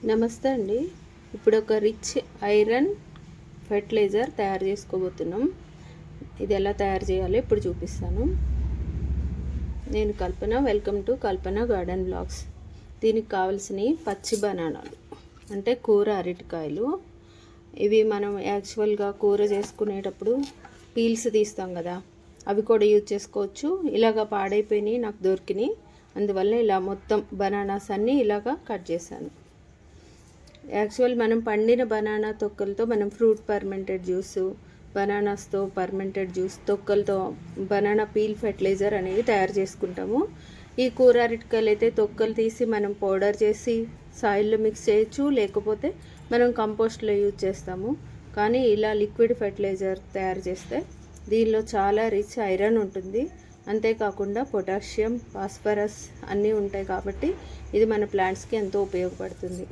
నమస్తే అండి. ఇప్పుడు ఒక రిచ్ ఐరన్ ఫెర్టిలైజర్ తయారు చేసుకోబోతున్నాం. ఇది ఎలా తయారు చేయాలో ఇప్పుడు చూపిస్తాను. నేను Kalpana. Welcome to Kalpana garden blogs. దీనికి కావాల్సినవి పచ్చి బనానాలు అంటే కూర అరటికాయలు. ఇవి మనం యాక్చువల్గా కూర చేసుకునేటప్పుడు పీల్స్ తీస్తాం కదా, అవి కూడా యూజ్ చేసుకోవచ్చు. ఇలాగ పాడైపోయినాయి నాకు దొరికినాయి, అందువల్ల ఇలా మొత్తం బనానాస్ అన్నీ ఇలాగా కట్ చేశాను. యాక్చువల్ మనం పండిన బనానా తొక్కలతో మనం ఫ్రూట్ పర్మెంటెడ్ జ్యూస్, బనానాస్తో పర్మెంటెడ్ జ్యూస్, తొక్కలతో బనానా పీల్ ఫెర్టిలైజర్ అనేవి తయారు చేసుకుంటాము. ఈ కూర అరటికాయలు అయితే తొక్కలు తీసి మనం పౌడర్ చేసి సాయిల్లో మిక్స్ చేయొచ్చు, లేకపోతే మనం కంపోస్ట్లో యూజ్ చేస్తాము. కానీ ఇలా లిక్విడ్ ఫెర్టిలైజర్ తయారు చేస్తే దీనిలో చాలా రిచ్ ఐరన్ ఉంటుంది. అంతేకాకుండా పొటాషియం, ఫాస్ఫరస్ అన్నీ ఉంటాయి కాబట్టి ఇది మన ప్లాంట్స్కి ఎంతో ఉపయోగపడుతుంది.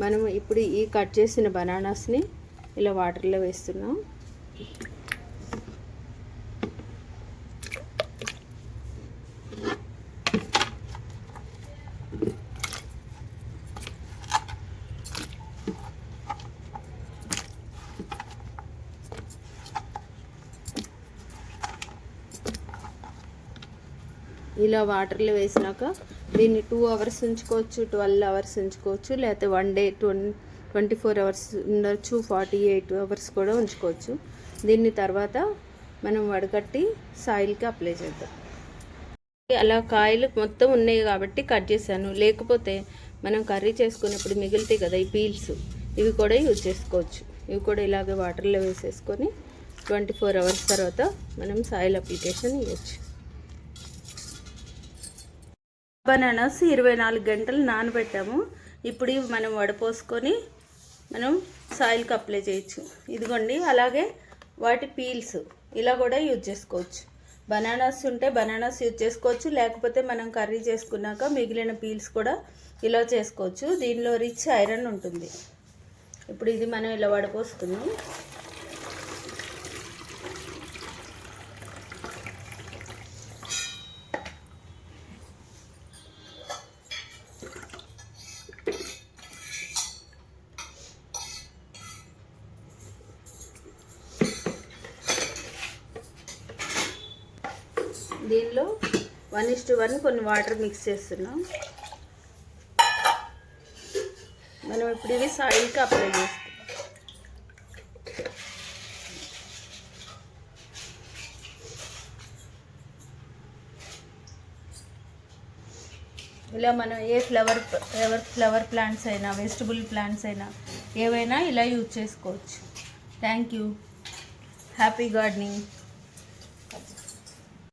మనం ఇప్పుడు ఈ కట్ చేసిన బనానాస్ని ఇలా వాటర్లో వేస్తున్నాం. ఇలా వాటర్లో వేసినాక దీన్ని 2 అవర్స్ ఉంచుకోవచ్చు, 12 అవర్స్ ఉంచుకోవచ్చు, లేకపోతే 1 డే 24 అవర్స్ ఉండొచ్చు, 48 అవర్స్ కూడా ఉంచుకోవచ్చు. దీన్ని తర్వాత మనం వడగట్టి సాయిల్కి అప్లై చేద్దాం. అలా కాయలు మొత్తం ఉన్నాయి కాబట్టి కట్ చేశాను, లేకపోతే మనం కర్రీ చేసుకున్నప్పుడు మిగులుతాయి కదా ఈ పీల్స్, ఇవి కూడా యూజ్ చేసుకోవచ్చు. ఇవి కూడా ఇలాగే వాటర్లో వేసేసుకొని 24 అవర్స్ తర్వాత మనం సాయిల్ అప్లికేషన్ ఇవ్వచ్చు. బనానాస్ 24 గంటలు నానబెట్టాము. ఇప్పుడు ఇవి మనం వడపోసుకొని మనం సాయిల్కి అప్లై చేయొచ్చు. ఇదిగోండి, అలాగే వాటి పీల్స్ ఇలా కూడా యూజ్ చేసుకోవచ్చు. బనానాస్ ఉంటే బనానాస్ యూజ్ చేసుకోవచ్చు, లేకపోతే మనం కర్రీ చేసుకున్నాక మిగిలిన పీల్స్ కూడా ఇలా చేసుకోవచ్చు. దీనిలో రిచ్ ఐరన్ ఉంటుంది. ఇప్పుడు ఇది మనం ఇలా వడపోసుకుందాం. దీనిలో 1:1 కొన్ని వాటర్ మిక్స్ చేస్తున్నాం. మనం ఇప్పుడు ఇవి సాయిల్కి అప్లై చేస్తాం. ఇలా మనం ఏ ఫ్లవర్ ప్లాంట్స్ అయినా, వెజిటబుల్ ప్లాంట్స్ అయినా, ఏవైనా ఇలా యూజ్ చేసుకోవచ్చు. Thank you. Happy gardening.